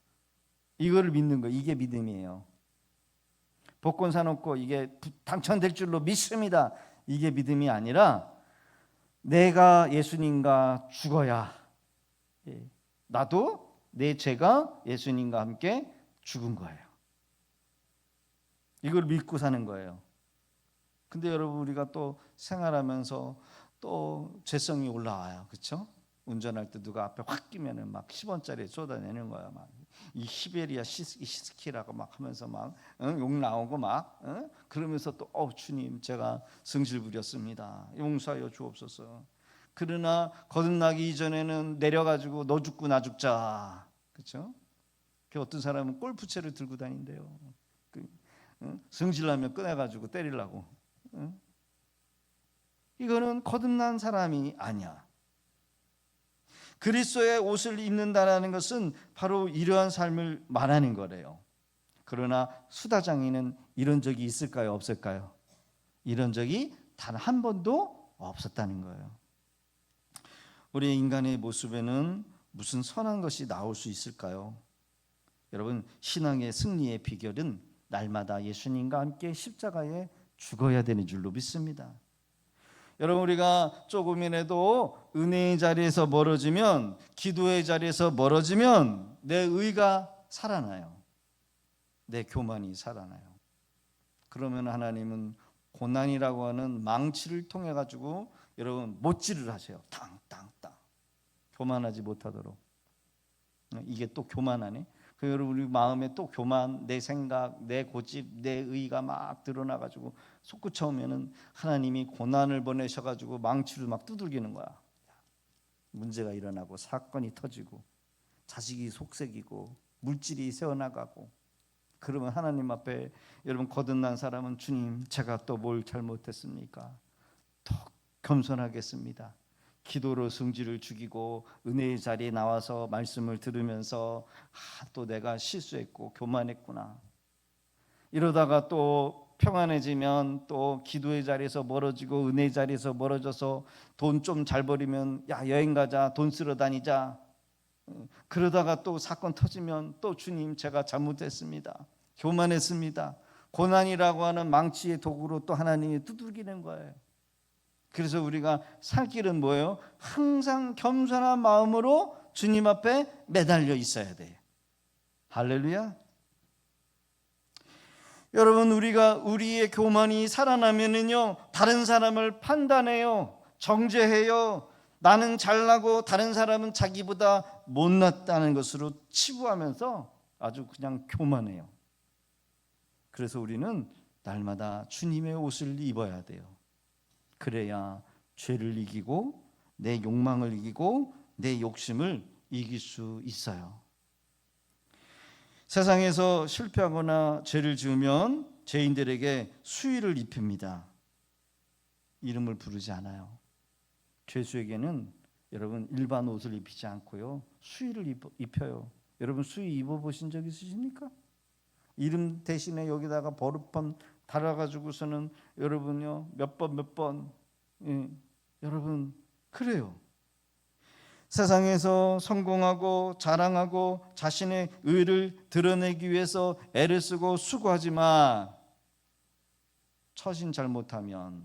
이거를 믿는 거, 이게 믿음이에요. 복권 사놓고 이게 당첨될 줄로 믿습니다. 이게 믿음이 아니라 내가 예수님과 죽어야 나도 내 죄가 예수님과 함께 죽은 거예요. 이걸 믿고 사는 거예요. 근데 여러분 우리가 또 생활하면서 또 죄성이 올라와요. 그렇죠? 운전할 때 누가 앞에 확 끼면은 막 10원짜리 쏟아내는 거야. 막 이 시베리아 시스키라고 막 하면서 막 욕 나오고 막 그러면서 또 주님 제가 성질 부렸습니다. 용서하여 주옵소서. 그러나 거듭나기 이전에는 내려가지고 너 죽고 나 죽자. 그렇죠? 어떤 사람은 골프채를 들고 다닌대요. 성질나면 꺼내가지고 때리려고. 이거는 거듭난 사람이 아니야. 그리스도의 옷을 입는다는 것은 바로 이러한 삶을 말하는 거래요. 그러나 수다장이는 이런 적이 있을까요? 없을까요? 이런 적이 단 한 번도 없었다는 거예요. 우리 인간의 모습에는 무슨 선한 것이 나올 수 있을까요? 여러분 신앙의 승리의 비결은 날마다 예수님과 함께 십자가에 죽어야 되는 줄로 믿습니다. 여러분, 우리가 조금이라도 은혜의 자리에서 멀어지면, 기도의 자리에서 멀어지면 내 의가 살아나요. 내 교만이 살아나요. 그러면 하나님은 고난이라고 하는 망치를 통해 가지고 여러분 못질을 하세요. 땅땅땅. 교만하지 못하도록. 이게 또 교만하네. 그 여러분, 우리 마음에 또 교만, 내 생각, 내 고집, 내 의가 막 드러나 가지고 솟구쳐 오면은 하나님이 고난을 보내셔 가지고 망치를 막 두들기는 거야. 문제가 일어나고 사건이 터지고 자식이 속색이고 물질이 새어나가고, 그러면 하나님 앞에 여러분 거듭난 사람은, 주님, 제가 또 뭘 잘못했습니까? 더 겸손하겠습니다. 기도로 성질을 죽이고 은혜의 자리에 나와서 말씀을 들으면서 또 내가 실수했고 교만했구나. 이러다가 또 평안해지면 또 기도의 자리에서 멀어지고 은혜의 자리에서 멀어져서 돈 좀 잘 벌이면 야, 여행 가자, 돈 쓰러 다니자. 그러다가 또 사건 터지면 또 주님, 제가 잘못했습니다. 교만했습니다. 고난이라고 하는 망치의 도구로 또 하나님이 두들기는 거예요. 그래서 우리가 살 길은 뭐예요? 항상 겸손한 마음으로 주님 앞에 매달려 있어야 돼요. 할렐루야. 여러분, 우리의 교만이 살아나면은요, 다른 사람을 판단해요, 정죄해요. 나는 잘나고 다른 사람은 자기보다 못났다는 것으로 치부하면서 아주 그냥 교만해요. 그래서 우리는 날마다 주님의 옷을 입어야 돼요. 그래야 죄를 이기고 내 욕망을 이기고 내 욕심을 이길 수 있어요. 세상에서 실패하거나 죄를 지으면 죄인들에게 수위를 입힙니다. 이름을 부르지 않아요. 죄수에게는 여러분 일반 옷을 입히지 않고요, 수위를 입혀요. 여러분, 수위 입어보신 적 있으십니까? 이름 대신에 여기다가 버릇판 달아가지고서는 여러분요 몇 번 여러분, 그래요. 세상에서 성공하고 자랑하고 자신의 의를 드러내기 위해서 애를 쓰고 수고하지만 처신 잘못하면,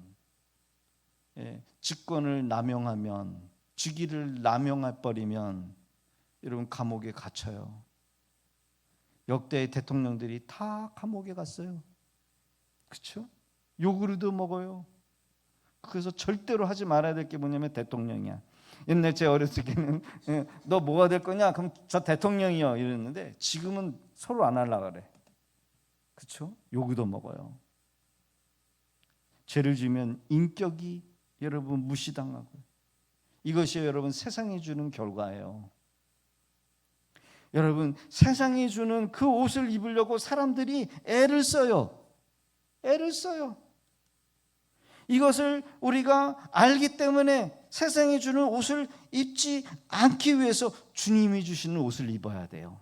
직권을 남용하면, 직위를 남용해버리면 여러분 감옥에 갇혀요. 역대 대통령들이 다 감옥에 갔어요. 그렇죠? 욕으로도 먹어요. 그래서 절대로 하지 말아야 될 게 뭐냐면 대통령이야. 옛날 제 어렸을 때는 너 뭐가 될 거냐? 그럼 저 대통령이요 이랬는데, 지금은 서로 안 하려고 그래. 그렇죠? 욕도 먹어요. 죄를 지으면 인격이 여러분 무시당하고, 이것이 여러분 세상이 주는 결과예요. 여러분, 세상이 주는 그 옷을 입으려고 사람들이 애를 써요. 애를 써요. 이것을 우리가 알기 때문에 세상이 주는 옷을 입지 않기 위해서 주님이 주시는 옷을 입어야 돼요.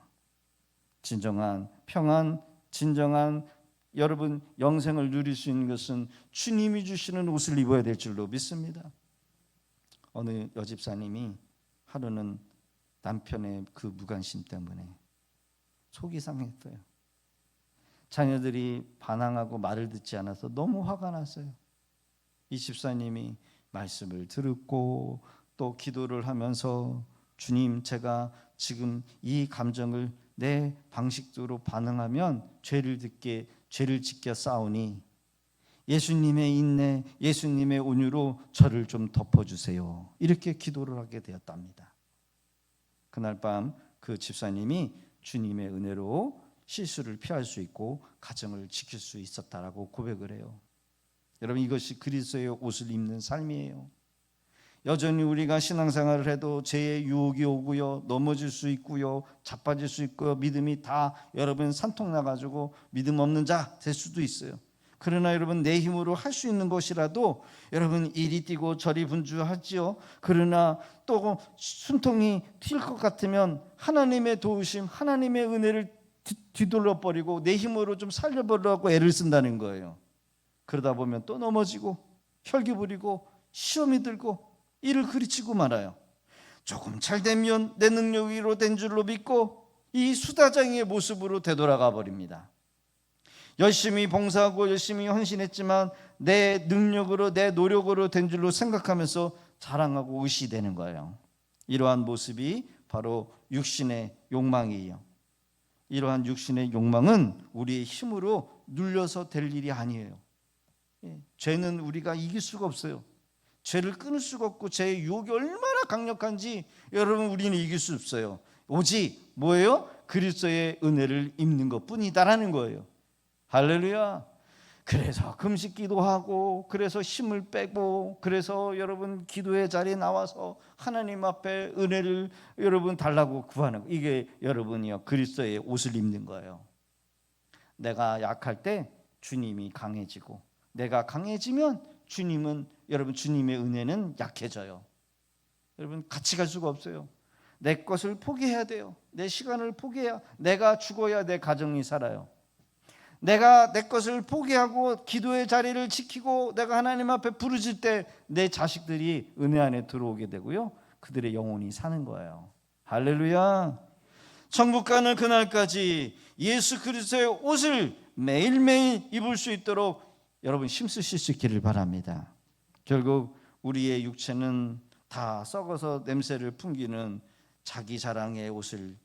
진정한 평안, 진정한 여러분 영생을 누릴 수 있는 것은 주님이 주시는 옷을 입어야 될 줄로 믿습니다. 어느 여집사님이 하루는 남편의 그 무관심 때문에 속이 상했어요. 자녀들이 반항하고 말을 듣지 않아서 너무 화가 났어요. 이 집사님이 말씀을 듣고 또 기도를 하면서, 주님, 제가 지금 이 감정을 내 방식대로 반응하면 죄를 짓게 싸우니 예수님의 인내, 예수님의 온유로 저를 좀 덮어주세요. 이렇게 기도를 하게 되었답니다. 그날 밤 그 집사님이 주님의 은혜로 실수를 피할 수 있고 가정을 지킬 수 있었다라고 고백을 해요. 여러분, 이것이 그리스도의 옷을 입는 삶이에요. 여전히 우리가 신앙생활을 해도 죄의 유혹이 오고요, 넘어질 수 있고요, 자빠질 수 있고요, 믿음이 다 여러분 산통 나가지고 믿음 없는 자 될 수도 있어요. 그러나 여러분, 내 힘으로 할 수 있는 것이라도 여러분 이리 뛰고 저리 분주하지요. 그러나 또 숨통이 튈 것 같으면 하나님의 도우심, 하나님의 은혜를 뒤돌려 버리고 내 힘으로 좀 살려보려고 애를 쓴다는 거예요. 그러다 보면 또 넘어지고 혈기 부리고 시험이 들고 이를 그르치고 말아요. 조금 잘 되면 내 능력으로 된 줄로 믿고 이 수다쟁이의 모습으로 되돌아가 버립니다. 열심히 봉사하고 열심히 헌신했지만 내 능력으로 내 노력으로 된 줄로 생각하면서 자랑하고 의시되는 거예요. 이러한 모습이 바로 육신의 욕망이에요. 이러한 육신의 욕망은 우리의 힘으로 눌려서 될 일이 아니에요. 죄는 우리가 이길 수가 없어요. 죄를 끊을 수가 없고 죄의 유혹이 얼마나 강력한지 여러분 우리는 이길 수 없어요. 오직 뭐예요? 그리스도의 은혜를 입는 것뿐이다라는 거예요. 할렐루야. 그래서 금식 기도하고 그래서 힘을 빼고 그래서 여러분 기도의 자리에 나와서 하나님 앞에 은혜를 여러분 달라고 구하는 거. 이게 여러분이요 그리스도의 옷을 입는 거예요. 내가 약할 때 주님이 강해지고 내가 강해지면 여러분 주님의 은혜는 약해져요. 여러분 같이 갈 수가 없어요. 내 것을 포기해야 돼요. 내 시간을 포기해야 내가 죽어야 내 가정이 살아요. 내가 내 것을 포기하고 기도의 자리를 지키고 내가 하나님 앞에 부르짖을 때 내 자식들이 은혜 안에 들어오게 되고요. 그들의 영혼이 사는 거예요. 할렐루야. 천국 가는 그날까지 예수 그리스도의 옷을 매일매일 입을 수 있도록 여러분 힘쓰실 수 있기를 바랍니다. 결국 우리의 육체는 다 썩어서 냄새를 풍기는 자기 자랑의 옷을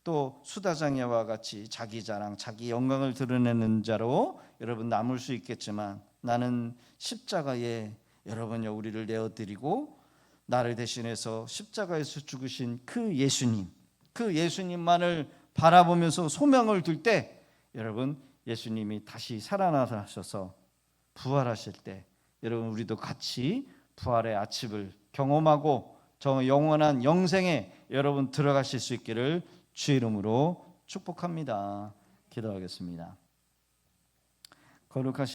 또 수다장애와 같이 자기 자랑, 자기 영광을 드러내는 자로 여러분 남을 수 있겠지만 나는 십자가에 여러분요 우리를 내어드리고 나를 대신해서 십자가에서 죽으신 그 예수님만을 바라보면서 소명을 둘 때 여러분 예수님이 다시 살아나셔서 부활하실 때 여러분 우리도 같이 부활의 아침을 경험하고 저 영원한 영생에 여러분 들어가실 수 있기를 주의 이름으로 축복합니다. 기도하겠습니다. 거룩하신